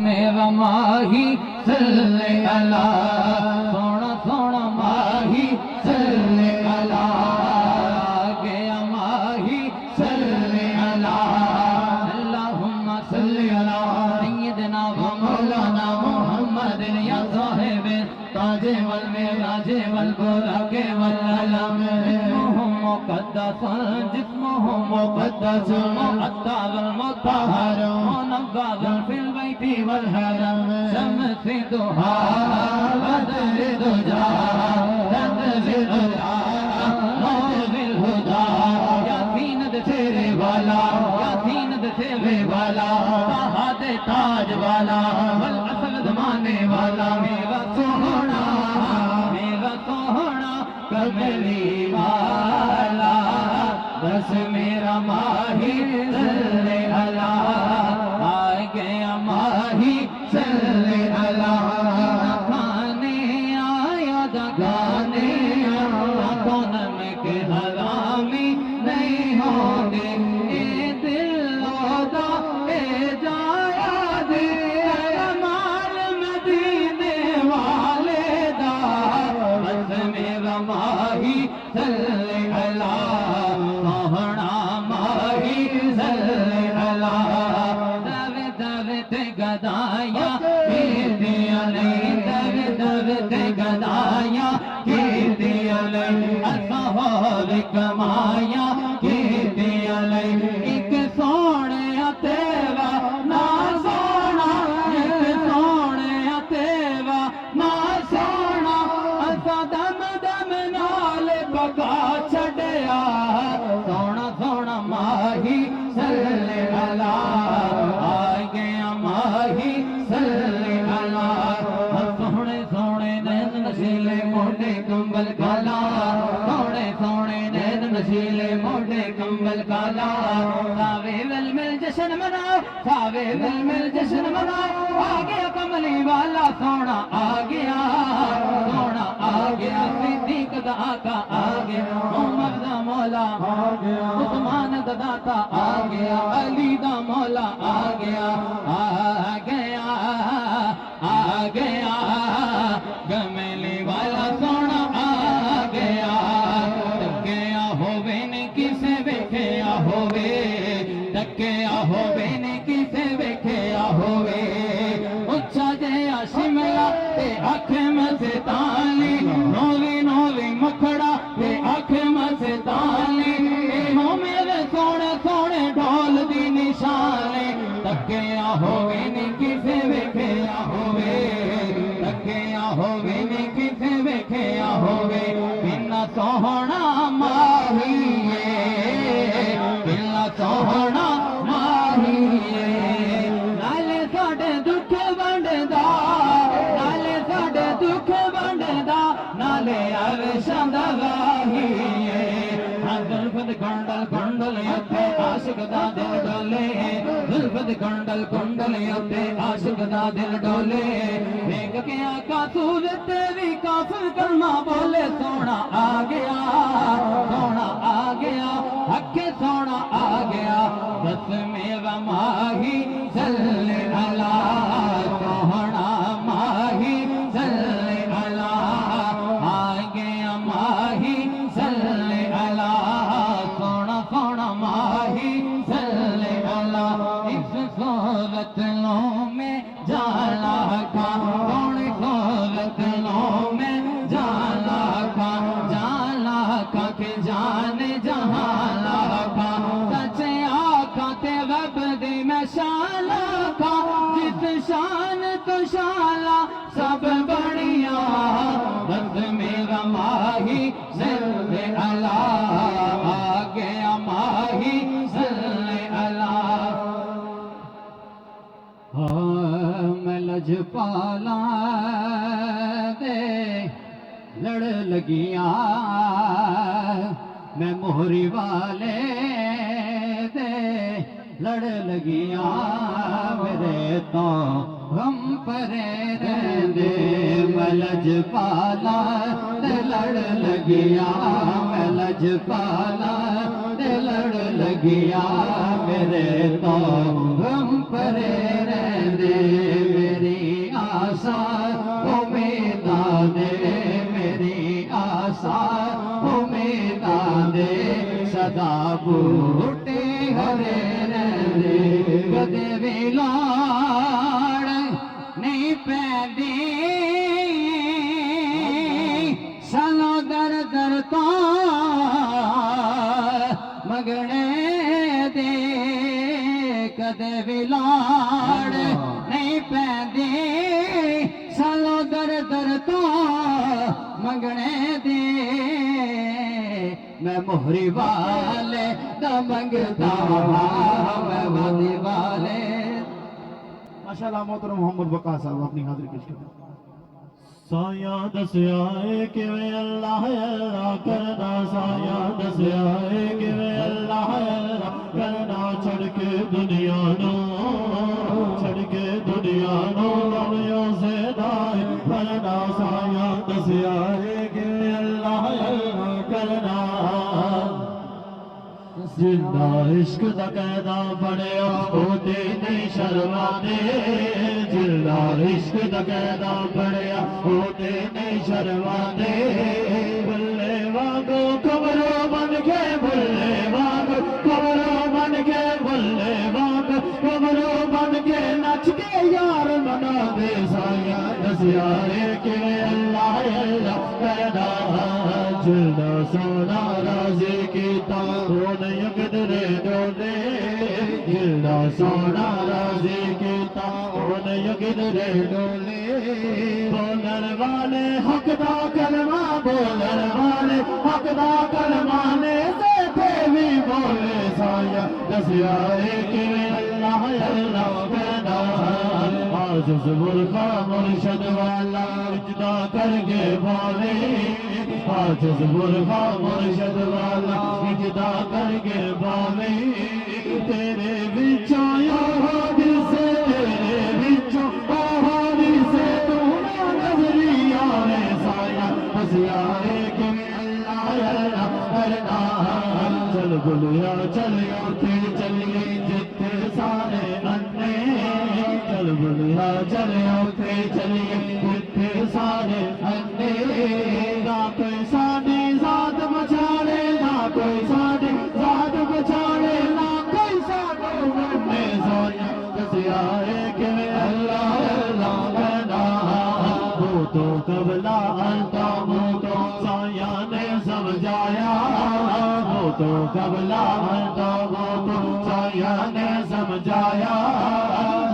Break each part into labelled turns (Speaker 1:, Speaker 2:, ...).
Speaker 1: मेरा माही सल्ले अला, सोना सोना माही सल्ले अला, गया माही सल्ले अला, अल्लाहुम्मा सल्ली अला सय्यिदना व मौलाना मुहम्मद या साहिब ताजे वल मेराजे वल बुराके वल अलम मुक़द्दस जिस्मुहु मुक़द्दस मुअत्ता वल मुतहहर मुनव्वर फिल बैति वल हरम शम्स दुहा बदर दुजा तनज़िल नूरिल हुदा यासीन दे तेरे वाला यासीन दे तेरे वाला ताहा दे ताज वाला वल असल ज़माने वाला मेरा सोहना कमली वाला बस मेरा माही सल्ले अला, आ गया माही सल्ले अला, खाने आया गाने कौन में के हरामी नहीं होंगे ए दिल होदा ए जाया दे माल मदीने वाले दा बस मेरा माही सल्ले अला, सोहना माही सल्ले अला, दवे दवे ते गदाया कीर्तियां नहीं, दवे दवे ते गदाया कीर्तियां नहीं, असा होर कमाया कीर्तियां नहीं, एक सोने तेरा ना सोना, एक सोने तेरा ना सोना, असा दम दम नाल पका छड़िया, सोना सोना माही सल्ले अला, आ गया माही सल्ले अला, सोने सोने नैन नशीले मोटे कंबल काला, सोने सोने नैन नशीले मोटे कंबल काला, सावे वेल मिल जश्न मनाओ, सावे वेल मिल जश्न मनाओ, आ गया कमली वाला सोना आ गया, सोना आ गया, सिद्दीक दा आका आ गया, उमर दा मौला आ गया, उस्मान दा दाता आ गया, अली दा मौला आ गया, आ गया आ गया, कमली वाला सोना आ गया, टक्या होवे ने किसे वेख्या होवे, टक्या होवे ने किसे वेख्या होवे, उच्चा जया शिमला ते अख मस्तानी, नोवी नोवी मुखड़ा ते अख मस्तानी, हो मेरे सोने सोने ढोल दी निशाने, टक्या होवे ने किसे वेख्या होवे, टक्या होवे ने किसे वेख्या होवे, बिना सोहना माही बिना सोहना माही नाले साडे दुख वंडदा, नाले साडे दुख वंडदा, नाले अरशां दा वाही जुल्फत कुंडल कुंडल उत्ते आशिक दा दिल डोले, जुल्फत कुंडल कुंडल उत्ते आशिक दा दिल डोले, देख के आका सूरत तेरी काफिर कलमा बोले, सोना आ गया सोना आ गया, अखे सोना आ गया, बस मेरा माही सल्ले अला, सोहना माही सल्ले अला, आ गया माही सल्ले अला, सोना सोना माही सल्ले अला, इस सोरतलों में जाला का, सोने सोरतलों में जाला का, जाला का के जाने जहाला का, सचे आका ते रब दी मैं शाला का, जिस शान तो शाला सब बढ़िया, बस मेरा माही सल्ले अला, आ गया माही सल्ले अला, मैं लजपाला दे लड़ लगिया, मैं मोहरी वाले दे लड़ लगिया, मेरे तो हम परे रहंदे, मैं लजपाला दे लड़ लगिया, मैं लजपाला दे लड़ लगिया, मेरे तो हम परे रहंदे, बूटे हरे रहंदे कदे भी लाड़ नहीं पैंदी सालों दर दर तो मंगने दे कदे भी लाड़ नहीं पैंदी सालों दर दर तो मंगने दे मैं मोहरी वाले दा मंगता मैं वादी वाले।
Speaker 2: माशाअल्लाह मोहतरम मोहम्मद बका साहब अपनी हाजिरी पेश करें।
Speaker 3: साया दसिया किवें अल्लाह अल्लाह करना, साया दसिया किवें अल्लाह अल्लाह करना, छड़ के दुनिया नो छड़ के दुनिया नो दुनिया से दाए करना, साया दसिया किवें अल्लाह अल्लाह करना। जिंदा इश्क दा कैदा बनिया होते नहीं शर्माते, जिंदा इश्क दा कैदा बनिया होते नहीं शर्माते, बुल्ले वागो कमरो बन के बुल्ले वागो कमरो बन के बुल्ले वागो कमरो बन के नच के यार मना दे, साया दसिया के अल्लाह अल्लाह कैदा, जिंदा सोना राजी कीता यकदरे डोले, जिंदा सोना राजी कीता यकदरे डोले, बोलन वाले हकदा कलमा बोलन वाले हकदा कलमा ने से भी बोले, साया दसिया कि अल्लाह अल्लाह कहना, आज बुरखा मुर्शद वाला इज्दा करके बोले, आज बुरखा मुर्शद वाला इज्दा करके बोले, तेरे बिचों याद से तेरे बिचों पहाड़ी से तू नजरिया रे, साया दसिया कि अल्लाह अल्लाह करना, चल बुलिया चलियो फिर चलिए जितने सारे अन्ने, चल बुलिया चलियो फिर चलिए जितने सारे अन्ने, ना कोई साड़ी जात बचाने ना कोई साड़ी जात बचाने ना कोई साडो बनने, सोया दसिया कि अल्लाह अल्लाह कहना, वो तो कबला अंता वो तो साया ने समझाया, वो तो कबला अंता वो तो साया ने समझाया,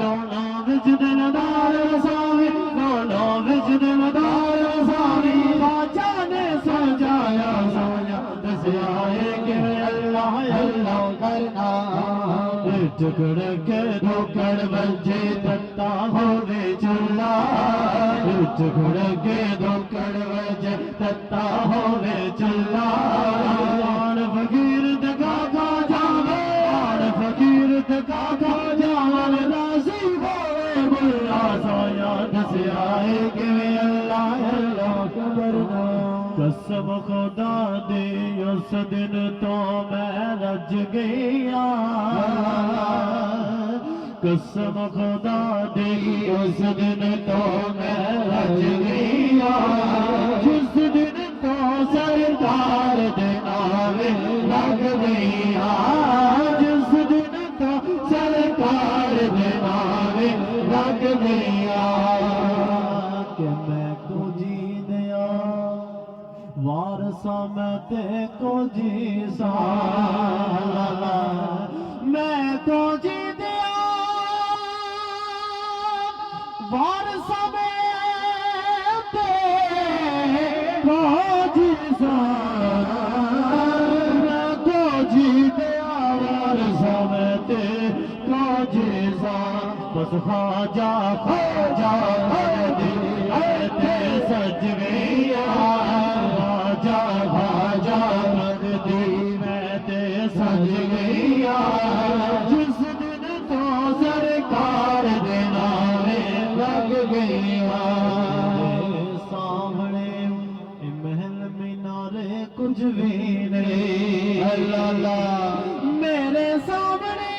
Speaker 3: दोनों विच दिलदार सावी दोनों विच दिलदार सावी बाचा ने समझाया, सोया दसिया कि अल्लाह अल्लाह करना, टुकड़ के धोकड़ बजे तत्ता होवे चुल्ला, टुकड़ के धोकड़ बजे तत्ता होवे चुल्ला, आन फकीर दगा खा जावे आन फकीर दगा खा जावन राजी होवे मुल्ला, सोया दसिया कि अल्लाह अल्लाह करना, कसम खुदा दी उस दिन तो मैं रज गया, कसम खुदा दी उस दिन तो मैं रज गया, जिस दिन तो सरदार दे नावे लग गया, जिस दिन तो सरकार दे नावे लग गया, कि मैं को जी दिया वारसा मैं ते को जी सा, मैं को जी दिया वारसा मैं ते को जी सा, मैं को जी दिया वारसा मैं ते को जी सा, बस खाजा खाजा ते सज गया, खाजा खाजा दी मैं ते सज गया, जिस दिन तो सरकार दे नावे लग गया, सामने महल मीनारे कुछ भी नहीं, अल्लाह मेरे सामने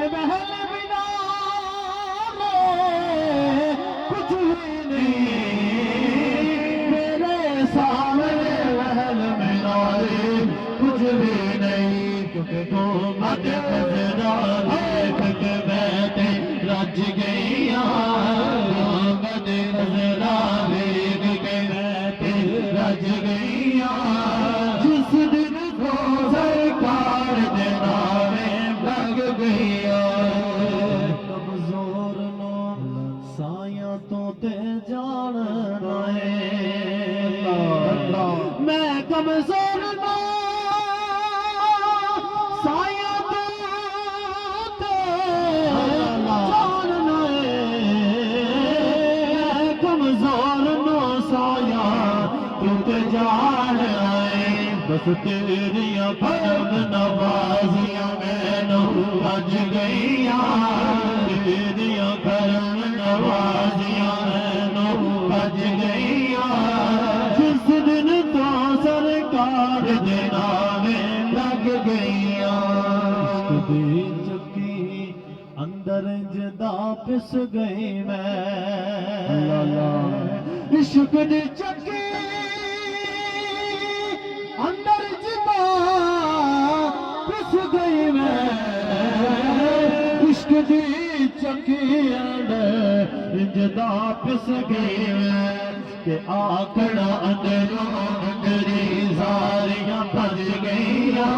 Speaker 3: महल मीनारे कुछ भी नहीं, मेरे सामने महल मीनारे घूमत नजरा देख के बैठे रज गईया घूमत नजरा देख के बैठे रज गईया जिस दिन को सरकार दे नावे लग गईया कमजोर नो साया तो ते जान मैं कमजोर नो साया तो ते जान कमजोर नो साया तू ते जान बस तेरिया परम नवाजियां मैनू अज गईया तेरिया परम नवाजियां मैनू अज गईया जिस दिन तो सरकार दे नावे लग गईया चक्की अंदर जदा पिस गई मैं इश्क दी चक्की अंदर जदा पिस गई मैं इश्क दी चक्की अंदर जदा पिस गई मैं के आकड़ा अंदरों अंदरी सारियां भज गईया